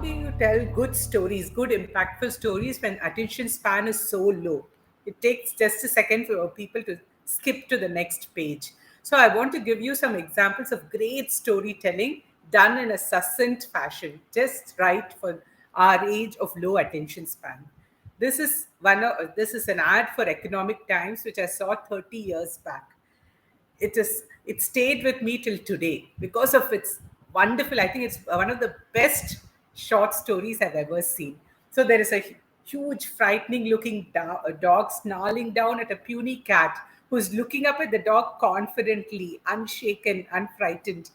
do you tell good stories, good impactful stories when attention span is so low? It takes just a second for people to skip to the next page. So I want to give you some examples of great storytelling done in a succinct fashion, just right for our age of low attention span. This is an ad for Economic Times which I saw 30 years back. It stayed with me till today because of its wonderful. I think it's one of the best short stories I've ever seen. So there is a huge frightening looking dog snarling down at a puny cat who's looking up at the dog confidently, unshaken, unfrightened.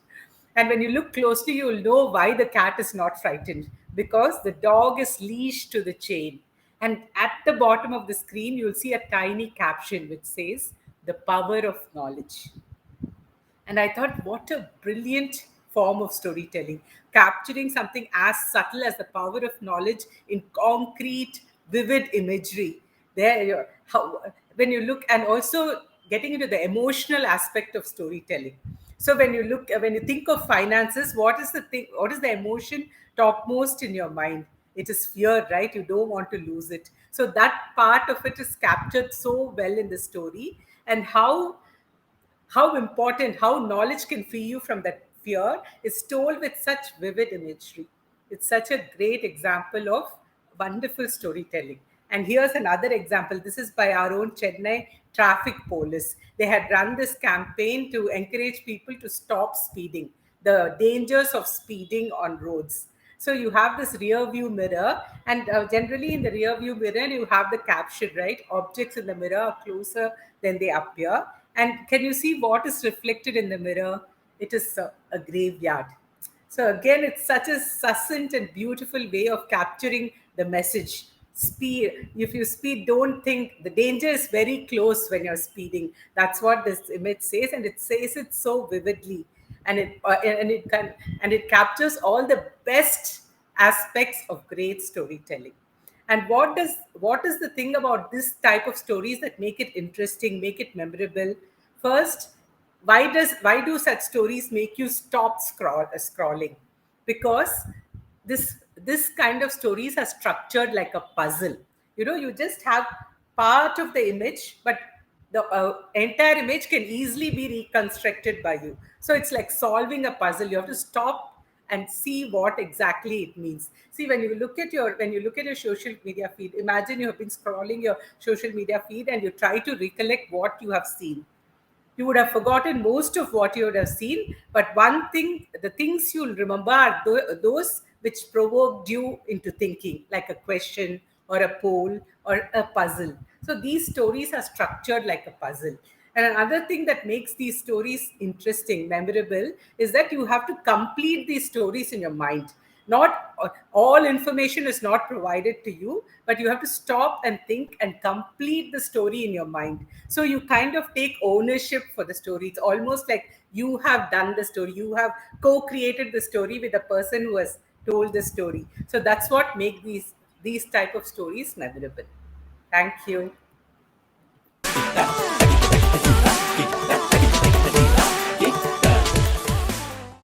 And when you look closely, you'll know why the cat is not frightened, because the dog is leashed to the chain. And at the bottom of the screen, you'll see a tiny caption which says, "The power of knowledge." And I thought, what a brilliant form of storytelling, capturing something as subtle as the power of knowledge in concrete, vivid imagery. When you look, and also getting into the emotional aspect of storytelling. So when you think of finances, what is the emotion topmost in your mind? It is fear, right? You don't want to lose it. So that part of it is captured so well in the story, and how important, how knowledge can free you from that fear is told with such vivid imagery. It's such a great example of wonderful storytelling. And here's another example. This is by our own Chennai traffic police. They had run this campaign to encourage people to stop speeding, the dangers of speeding on roads. So you have this rear view mirror, and generally in the rear view mirror, you have the caption, right? Objects in the mirror are closer than they appear. And can you see what is reflected in the mirror? It is a graveyard. So again, it's such a succinct and beautiful way of capturing the message. Speed. If you speed, don't think the danger is very close when you're speeding. That's what this image says, and it says it so vividly, and it captures all the best aspects of great storytelling. And what is the thing about this type of stories that make it interesting, make it memorable? First, why do such stories make you stop scrolling? Because this kind of stories are structured like a puzzle. You just have part of the image, but the entire image can easily be reconstructed by you. So it's like solving a puzzle. You have to stop and see what exactly it means. See, when you look at your social media feed, imagine you have been scrolling your social media feed and you try to recollect what you have seen. You would have forgotten most of what you would have seen, but one thing, the things you'll remember are those which provoked you into thinking, like a question or a poll or a puzzle. So these stories are structured like a puzzle. And another thing that makes these stories interesting, memorable, is that you have to complete these stories in your mind. Not all information is not provided to you, but you have to stop and think and complete the story in your mind. So you kind of take ownership for the story. It's almost like you have done the story. You have co-created the story with the person who has told the story. So that's what make these type of stories memorable. Thank you.